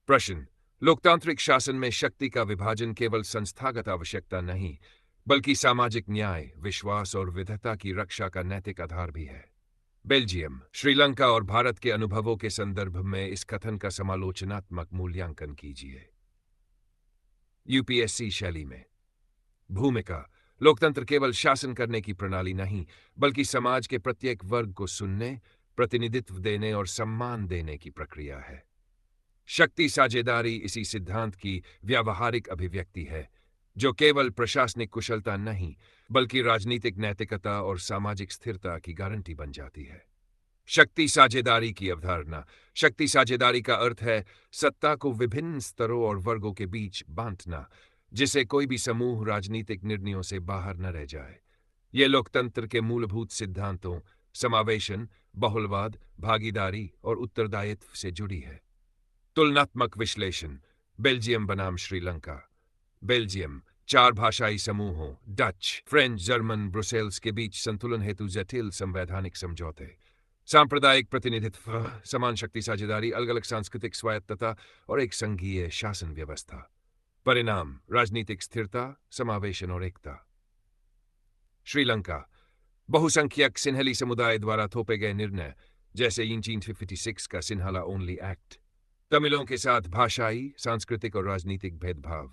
प्रश्न। लोकतांत्रिक शासन में शक्ति का विभाजन केवल संस्थागत आवश्यकता नहीं, बल्कि सामाजिक न्याय, विश्वास और विविधता की रक्षा का नैतिक आधार भी है। बेल्जियम, श्रीलंका और भारत के अनुभवों के संदर्भ में इस कथन का समालोचनात्मक मूल्यांकन कीजिए। यूपीएससी शैली में भूमिका। लोकतंत्र केवल शासन करने की प्रणाली नहीं, बल्कि समाज के प्रत्येक वर्ग को सुनने, प्रतिनिधित्व देने और सम्मान देने की प्रक्रिया है। शक्ति साझेदारी इसी सिद्धांत की व्यावहारिक अभिव्यक्ति है, जो केवल प्रशासनिक कुशलता नहीं, बल्कि राजनीतिक नैतिकता और सामाजिक स्थिरता की गारंटी बन जाती है। शक्ति साझेदारी की अवधारणा। शक्ति साझेदारी का अर्थ है सत्ता को विभिन्न स्तरों और वर्गों के बीच बांटना, जिससे कोई भी समूह राजनीतिक निर्णयों से बाहर न रह जाए। यह लोकतंत्र के मूलभूत सिद्धांतों समावेशन, बहुलवाद, भागीदारी और उत्तरदायित्व से जुड़ी है। तुलनात्मक विश्लेषण। बेल्जियम बनाम श्रीलंका। बेल्जियम 4 भाषाई समूहों डच, फ्रेंच, जर्मन, ब्रुसेल्स के बीच संतुलन हेतु जटिल संवैधानिक समझौते, सांप्रदायिक प्रतिनिधित्व, समान शक्ति साझेदारी, अलग अलग सांस्कृतिक स्वायत्तता और एक संघीय शासन व्यवस्था। परिणाम राजनीतिक स्थिरता, समावेशन और एकता। श्रीलंका बहुसंख्यक सिन्हली समुदाय द्वारा थोपे गए निर्णय, जैसे 1956 का सिन्हाला ओनली एक्ट। तमिलों के साथ भाषाई, सांस्कृतिक और राजनीतिक भेदभाव।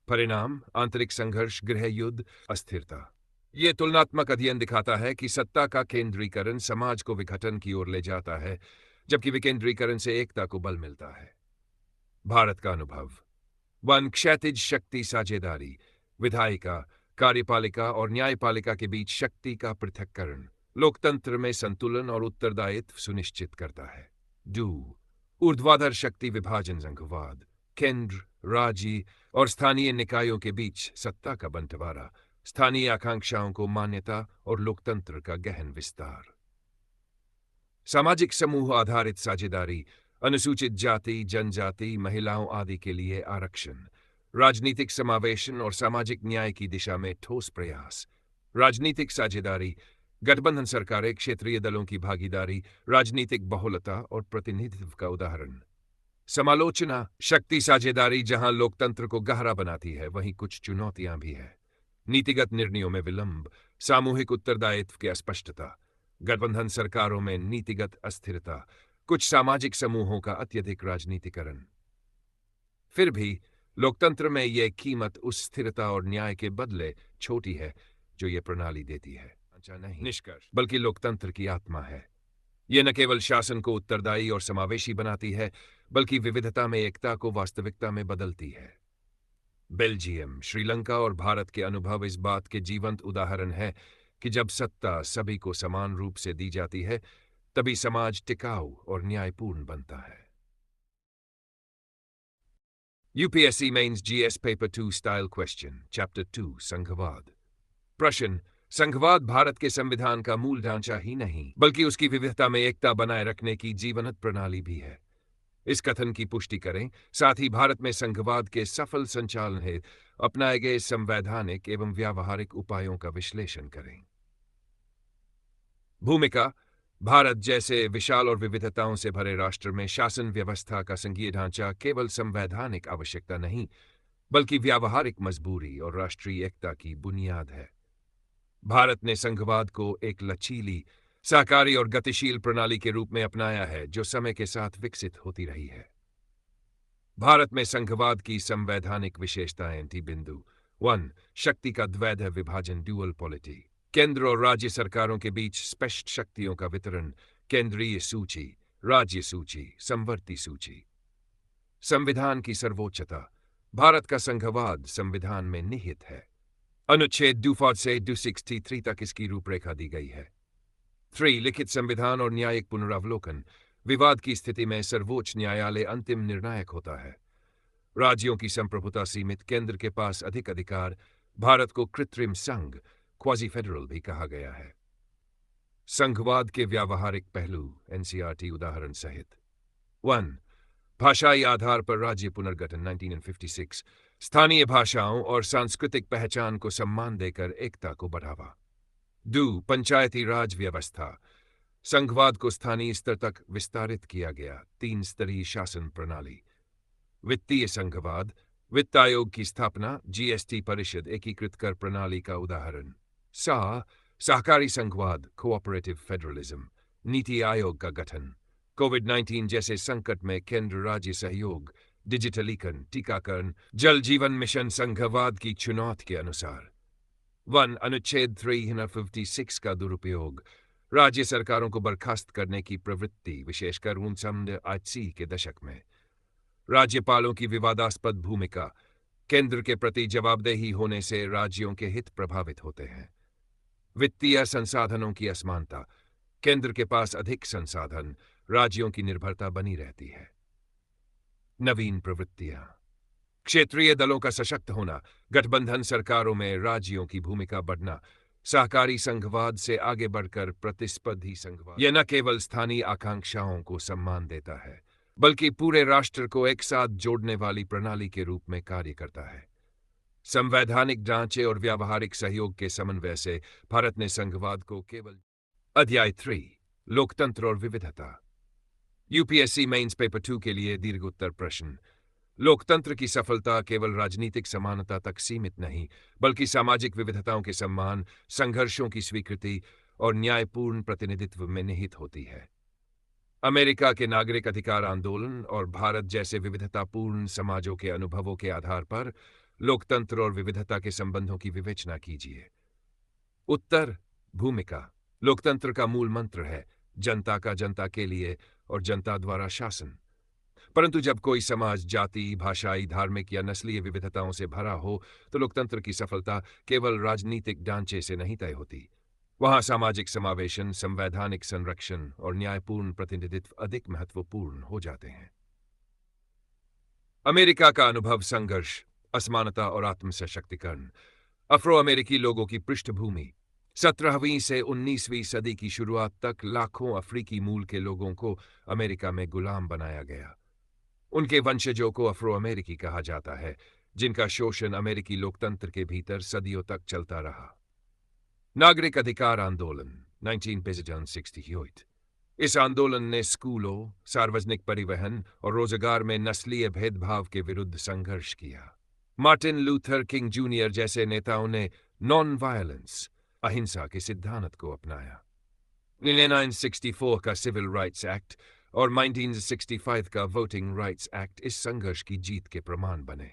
परिणाम आंतरिक संघर्ष, गृह युद्ध, अस्थिरता। ये तुलनात्मक अध्ययन दिखाता है कि सत्ता का केंद्रीकरण समाज को विघटन की ओर ले जाता है, जबकि विकेंद्रीकरण से एकता को बल मिलता है। भारत का अनुभव। 1 क्षैतिज शक्ति साझेदारी, विधायिका, कार्यपालिका और न्यायपालिका के बीच शक्ति का पृथक्करण लोकतंत्र में संतुलन और उत्तरदायित्व सुनिश्चित करता है। 2 ऊर्ध्वाधर शक्ति विभाजन संघवाद, केंद्र, राज्य और स्थानीय निकायों के बीच सत्ता का बंटवारा, स्थानीय आकांक्षाओं को मान्यता और लोकतंत्र का गहन विस्तार। सामाजिक समूह आधारित साझेदारी, अनुसूचित जाति, जनजाति, महिलाओं आदि के लिए आरक्षण, राजनीतिक समावेशन और सामाजिक न्याय की दिशा में ठोस प्रयास। राजनीतिक साझेदारी, गठबंधन सरकारें, क्षेत्रीय दलों की भागीदारी, राजनीतिक बहुलता और प्रतिनिधित्व का उदाहरण। समालोचना। शक्ति साझेदारी जहां लोकतंत्र को गहरा बनाती है, वहीं कुछ चुनौतियां भी है। नीतिगत निर्णयों में विलंब, सामूहिक उत्तरदायित्व की अस्पष्टता, गठबंधन सरकारों में नीतिगत अस्थिरता, कुछ सामाजिक समूहों का अत्यधिक राजनीतिकरण। फिर भी लोकतंत्र में यह कीमत उस स्थिरता और न्याय के बदले छोटी है जो यह प्रणाली देती है। अच्छा नहीं निष्कर्ष, बल्कि लोकतंत्र की आत्मा है। यह न केवल शासन को उत्तरदायी और समावेशी बनाती है, बल्कि विविधता में एकता को वास्तविकता में बदलती है। बेल्जियम, श्रीलंका और भारत के अनुभव इस बात के जीवंत उदाहरण है कि जब सत्ता सभी को समान रूप से दी जाती है, तभी समाज टिकाऊ और न्यायपूर्ण बनता है। UPSC mains GS paper 2 style question, chapter 2 संघवाद। प्रश्न। संघवाद भारत के संविधान का मूल ढांचा ही नहीं, बल्कि उसकी विविधता में एकता बनाए रखने की जीवंत प्रणाली भी है। इस कथन की पुष्टि करें, साथ ही भारत में संघवाद के सफल संचालन हेतु अपनाए गए संवैधानिक एवं व्यावहारिक उपायों का विश्लेषण करें। भूमिका। भारत जैसे विशाल और विविधताओं से भरे राष्ट्र में शासन व्यवस्था का संघीय ढांचा केवल संवैधानिक आवश्यकता नहीं, बल्कि व्यावहारिक मजबूरी और राष्ट्रीय एकता की बुनियाद है। भारत ने संघवाद को एक लचीली, सहकारी और गतिशील प्रणाली के रूप में अपनाया है, जो समय के साथ विकसित होती रही है। भारत में संघवाद की संवैधानिक विशेषताएं थी। बिंदु 1 शक्ति का द्वैध विभाजन, ड्यूअल पॉलिटी, केंद्र और राज्य सरकारों के बीच स्पष्ट शक्तियों का वितरण, केंद्रीय सूची, राज्य सूची, समवर्ती सूची। संविधान की सर्वोच्चता। भारत का संघवाद संविधान में निहित है। अनुच्छेद 2 से 263 तक इसकी रूपरेखा दी गई है। 3 लिखित संविधान और न्यायिक पुनरावलोकन। विवाद की स्थिति में सर्वोच्च न्यायालय अंतिम निर्णायक होता है। राज्यों की संप्रभुता सीमित, केंद्र के पास अधिक अधिकार। भारत को कृत्रिम संघ, क्वाजी फेडरल भी कहा गया है। संघवाद के व्यावहारिक पहलू, एनसीईआरटी उदाहरण सहित। 1 भाषाई आधार पर राज्य पुनर्गठन, 1956, स्थानीय भाषाओं और सांस्कृतिक पहचान को सम्मान देकर एकता को बढ़ावा। 2 पंचायती राज व्यवस्था। संघवाद को स्थानीय स्तर तक विस्तारित किया गया, 3 स्तरीय शासन प्रणाली। वित्तीय संघवाद, वित्त आयोग की स्थापना, जीएसटी परिषद, एकीकृत कर प्रणाली का उदाहरण। सहकारी संघवाद, कोऑपरेटिव फेडरलिज्म, नीति आयोग का गठन, कोविड-19 जैसे संकट में केंद्र राज्य सहयोग, डिजिटलीकरण, टीकाकरण, जल जीवन मिशन संघवाद की चुनौती के अनुसार। 1. अनुच्छेद 356 का दुरुपयोग, राज्य सरकारों को बर्खास्त करने की प्रवृत्ति, विशेषकर 1980 के दशक में। राज्यपालों की विवादास्पद भूमिका, केंद्र के प्रति जवाबदेही होने से राज्यों के हित प्रभावित होते हैं। वित्तीय संसाधनों की असमानता, केंद्र के पास अधिक संसाधन, राज्यों की निर्भरता बनी रहती है। नवीन प्रवृत्तियां, क्षेत्रीय दलों का सशक्त होना, गठबंधन सरकारों में राज्यों की भूमिका बढ़ना, सहकारी संघवाद से आगे बढ़कर प्रतिस्पर्धी संघवाद। यह न केवल स्थानीय आकांक्षाओं को सम्मान देता है, बल्कि पूरे राष्ट्र को एक साथ जोड़ने वाली प्रणाली के रूप में कार्य करता है। संवैधानिक ढांचे और व्यावहारिक सहयोग के समन्वय से भारत ने संघवाद को केवल। अध्याय 3, लोकतंत्र और विविधता। यूपीएससी मेंस पेपर 2 के लिए दीर्घोत्तर प्रश्न। लोकतंत्र की सफलता केवल राजनीतिक समानता तक सीमित नहीं, बल्कि सामाजिक विविधताओं के सम्मान, संघर्षों की स्वीकृति और न्यायपूर्ण प्रतिनिधित्व में निहित होती है। अमेरिका के नागरिक अधिकार आंदोलन और भारत जैसे विविधतापूर्ण समाजों के अनुभवों के आधार पर लोकतंत्र और विविधता के संबंधों की विवेचना कीजिए। उत्तर, भूमिका। लोकतंत्र का मूल मंत्र है जनता का जनता के लिए और जनता द्वारा शासन। परंतु जब कोई समाज जाति, भाषाई, धार्मिक या नस्लीय विविधताओं से भरा हो, तो लोकतंत्र की सफलता केवल राजनीतिक ढांचे से नहीं तय होती। वहां सामाजिक समावेशन, संवैधानिक संरक्षण और न्यायपूर्ण प्रतिनिधित्व अधिक महत्वपूर्ण हो जाते हैं। अमेरिका का अनुभव, संघर्ष, असमानता और आत्मसशक्तिकरण। अफ्रो अमेरिकी लोगों की पृष्ठभूमि। 17वीं से 19वीं सदी की शुरुआत तक लाखों अफ्रीकी मूल के लोगों को अमेरिका में गुलाम बनाया गया। उनके वंशजों को अफ्रो अमेरिकी कहा जाता है, जिनका शोषण अमेरिकी लोकतंत्र के भीतर सदियों तक चलता रहा। नागरिक अधिकार आंदोलन 1968। इस आंदोलन ने स्कूलों, सार्वजनिक परिवहन और रोजगार में नस्लीय भेदभाव के विरुद्ध संघर्ष किया। मार्टिन लूथर किंग जूनियर जैसे नेताओं ने नॉन वायलेंस, अहिंसा के सिद्धांत को अपनाया। 1964 का सिविल राइट्स एक्ट और 1965 का वोटिंग राइट्स एक्ट इस संघर्ष की जीत के प्रमाण बने।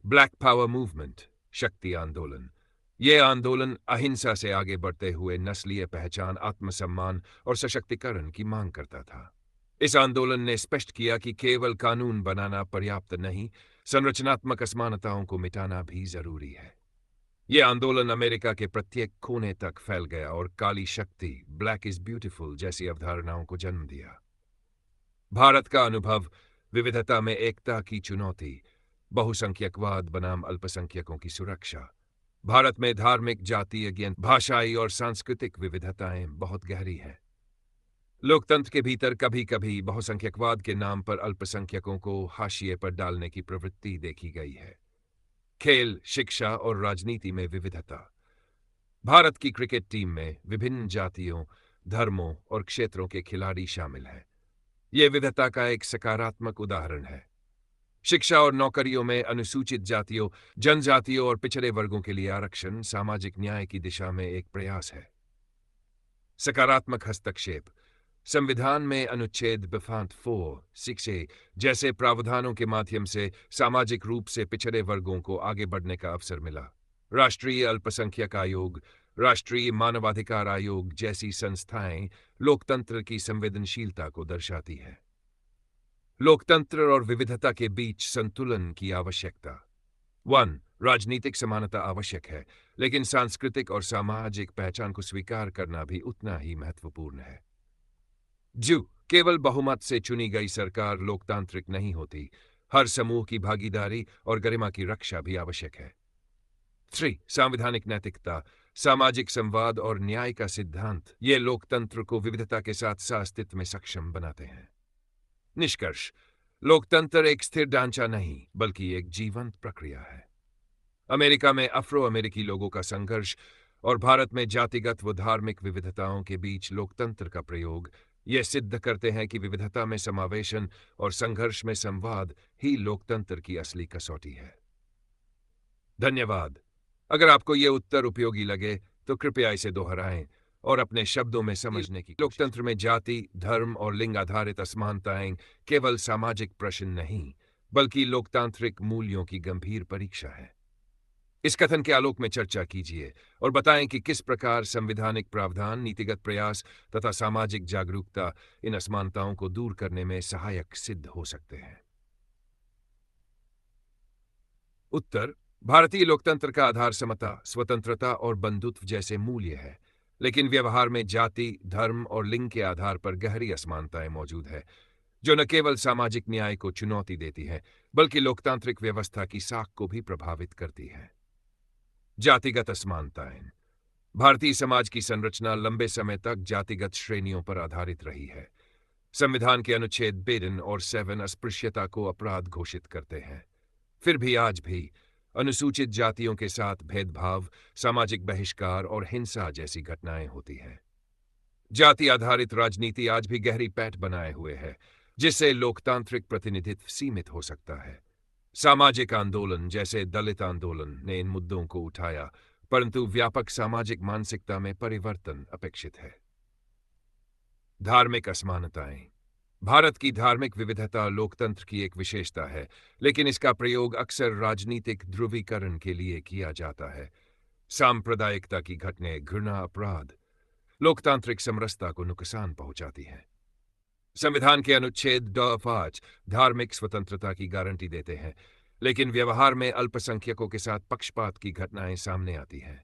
ब्लैक पावर मूवमेंट, शक्ति आंदोलन। यह आंदोलन अहिंसा से आगे बढ़ते हुए नस्लीय पहचान, आत्मसम्मान और सशक्तिकरण की मांग करता था। इस आंदोलन ने स्पष्ट किया कि केवल कानून बनाना पर्याप्त नहीं, संरचनात्मक असमानताओं को मिटाना भी जरूरी है। यह आंदोलन अमेरिका के प्रत्येक कोने तक फैल गया और काली शक्ति, ब्लैक इज ब्यूटीफुल जैसी अवधारणाओं को जन्म दिया। भारत का अनुभव, विविधता में एकता की चुनौती, बहुसंख्यकवाद बनाम अल्पसंख्यकों की सुरक्षा। भारत में धार्मिक, जातीय, भाषाई और सांस्कृतिक विविधताएं बहुत गहरी हैं। लोकतंत्र के भीतर कभी कभी बहुसंख्यकवाद के नाम पर अल्पसंख्यकों को हाशिए पर डालने की प्रवृत्ति देखी गई है। खेल, शिक्षा और राजनीति में विविधता। भारत की क्रिकेट टीम में विभिन्न जातियों, धर्मों और क्षेत्रों के खिलाड़ी शामिल हैं। यह विविधता का एक सकारात्मक उदाहरण है। शिक्षा और नौकरियों में अनुसूचित जातियों, जनजातियों और पिछड़े वर्गों के लिए आरक्षण सामाजिक न्याय की दिशा में एक प्रयास है। सकारात्मक हस्तक्षेप। संविधान में अनुच्छेद 4(6) जैसे प्रावधानों के माध्यम से सामाजिक रूप से पिछड़े वर्गों को आगे बढ़ने का अवसर मिला। राष्ट्रीय अल्पसंख्यक आयोग, राष्ट्रीय मानवाधिकार आयोग जैसी संस्थाएं लोकतंत्र की संवेदनशीलता को दर्शाती है। लोकतंत्र और विविधता के बीच संतुलन की आवश्यकता। 1. राजनीतिक समानता आवश्यक है, लेकिन सांस्कृतिक और सामाजिक पहचान को स्वीकार करना भी उतना ही महत्वपूर्ण है। केवल बहुमत से चुनी गई सरकार लोकतांत्रिक नहीं होती, हर समूह की भागीदारी और गरिमा की रक्षा भी आवश्यक है। 3. संवैधानिक नैतिकता, सामाजिक संवाद और न्याय का सिद्धांत ये लोकतंत्र को विविधता के साथ सास्तित्व में सक्षम बनाते हैं। निष्कर्ष, लोकतंत्र एक स्थिर ढांचा नहीं, बल्कि एक जीवंत प्रक्रिया है। अमेरिका में अफ्रो अमेरिकी लोगों का संघर्ष और भारत में जातिगत व धार्मिक विविधताओं के बीच लोकतंत्र का प्रयोग ये सिद्ध करते हैं कि विविधता में समावेशन और संघर्ष में संवाद ही लोकतंत्र की असली कसौटी है। धन्यवाद। अगर आपको ये उत्तर उपयोगी लगे तो कृपया इसे दोहराएं और अपने शब्दों में समझने की लोकतंत्र में जाति, धर्म और लिंग आधारित असमानताएं केवल सामाजिक प्रश्न नहीं, बल्कि लोकतांत्रिक मूल्यों की गंभीर परीक्षा है। इस कथन के आलोक में चर्चा कीजिए और बताएं कि किस प्रकार संवैधानिक प्रावधान, नीतिगत प्रयास तथा सामाजिक जागरूकता इन असमानताओं को दूर करने में सहायक सिद्ध हो सकते हैं। उत्तर: भारतीय लोकतंत्र का आधार समता, स्वतंत्रता और बंधुत्व जैसे मूल्य है, लेकिन व्यवहार में जाति, धर्म और लिंग के आधार पर गहरी असमानताएं मौजूद है, जो न केवल सामाजिक न्याय को चुनौती देती है, बल्कि लोकतांत्रिक व्यवस्था की साख को भी प्रभावित करती है। जातिगत असमानताएं: भारतीय समाज की संरचना लंबे समय तक जातिगत श्रेणियों पर आधारित रही है। संविधान के अनुच्छेद 52 और 7 अस्पृश्यता को अपराध घोषित करते हैं। फिर भी आज भी अनुसूचित जातियों के साथ भेदभाव, सामाजिक बहिष्कार और हिंसा जैसी घटनाएं होती हैं। जाति आधारित राजनीति आज भी गहरी पैठ बनाए हुए है, जिससे लोकतांत्रिक प्रतिनिधित्व सीमित हो सकता है। सामाजिक आंदोलन जैसे दलित आंदोलन ने इन मुद्दों को उठाया, परंतु व्यापक सामाजिक मानसिकता में परिवर्तन अपेक्षित है। धार्मिक असमानताएं: भारत की धार्मिक विविधता लोकतंत्र की एक विशेषता है, लेकिन इसका प्रयोग अक्सर राजनीतिक ध्रुवीकरण के लिए किया जाता है। सांप्रदायिकता की घटनाएं, घृणा, अपराध लोकतांत्रिक समरसता को नुकसान पहुंचाती है। संविधान के अनुच्छेद 5 धार्मिक स्वतंत्रता की गारंटी देते हैं, लेकिन व्यवहार में अल्पसंख्यकों के साथ पक्षपात की घटनाएं सामने आती हैं।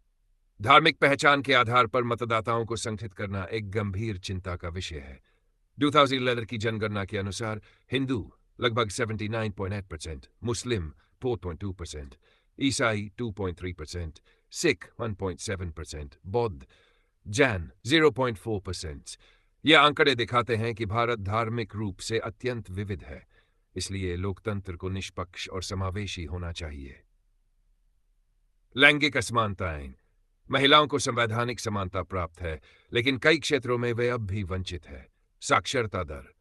धार्मिक पहचान के आधार पर मतदाताओं को संगठित करना एक गंभीर चिंता का विषय है। 2011 की जनगणना के अनुसार हिंदू लगभग 79.8%, मुस्लिम 4.2%, ईसाई 2.3%, सिख 1.7%, बौद्ध, जैन 0.4%। ये आंकड़े दिखाते हैं कि भारत धार्मिक रूप से अत्यंत विविध है, इसलिए लोकतंत्र को निष्पक्ष और समावेशी होना चाहिए। लैंगिक असमानताएं: महिलाओं को संवैधानिक समानता प्राप्त है, लेकिन कई क्षेत्रों में वे अब भी वंचित है। साक्षरता दर: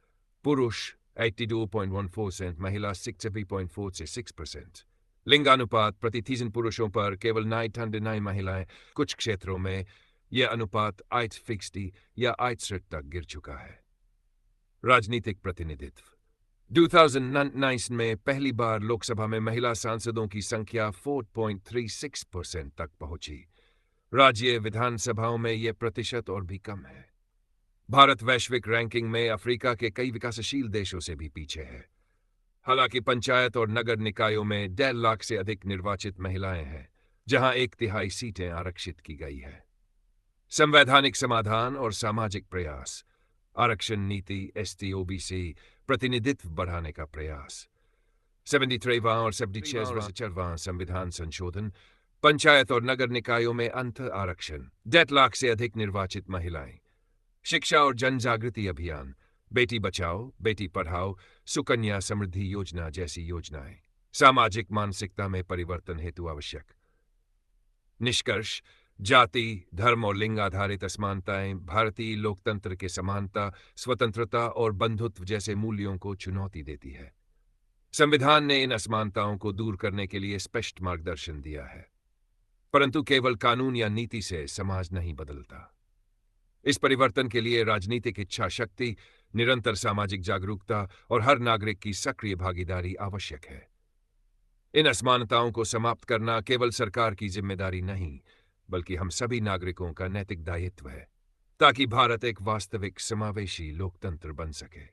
पुरुष 82.14%, महिला 63.4 से 6%। लिंगानुपात: प्रति 3000 पुरुषों पर केवल 909 महिलाएं। कुछ क्षेत्रों में यह अनुपात 860 या 68 तक गिर चुका है। राजनीतिक प्रतिनिधित्व: 2019 में पहली बार लोकसभा में महिला सांसदों की संख्या 4.36% तक पहुंची। राज्य विधानसभाओं में यह प्रतिशत और भी कम है। भारत वैश्विक रैंकिंग में अफ्रीका के कई विकासशील देशों से भी पीछे है। हालांकि पंचायत और नगर निकायों में 1.5 लाख से अधिक निर्वाचित महिलाएं हैं, जहां 1/3 सीटें आरक्षित की गई है। संवैधानिक समाधान और सामाजिक प्रयास: आरक्षण नीति, ST-OBC प्रतिनिधित्व बढ़ाने का प्रयास। 73वां और 76वां संविधान संशोधन, पंचायत और नगर निकायों में अंत आरक्षण, 1.5 लाख से अधिक निर्वाचित महिलाएं। शिक्षा और जन जागृति अभियान, बेटी बचाओ, बेटी पढ़ाओ, सुकन्या समृद्धि योजना जैसी योजनाएं। सामाजिक मानसिकता में परिवर्तन हेतु आवश्यक। निष्कर्ष: जाति, धर्म और लिंग आधारित असमानताएं भारतीय लोकतंत्र के समानता, स्वतंत्रता और बंधुत्व जैसे मूल्यों को चुनौती देती है। संविधान ने इन असमानताओं को दूर करने के लिए स्पष्ट मार्गदर्शन दिया है, परंतु केवल कानून या नीति से समाज नहीं बदलता। इस परिवर्तन के लिए राजनीतिक इच्छा शक्ति, निरंतर सामाजिक जागरूकता और हर नागरिक की सक्रिय भागीदारी आवश्यक है। इन असमानताओं को समाप्त करना केवल सरकार की जिम्मेदारी नहीं, बल्कि हम सभी नागरिकों का नैतिक दायित्व है, ताकि भारत एक वास्तविक समावेशी लोकतंत्र बन सके।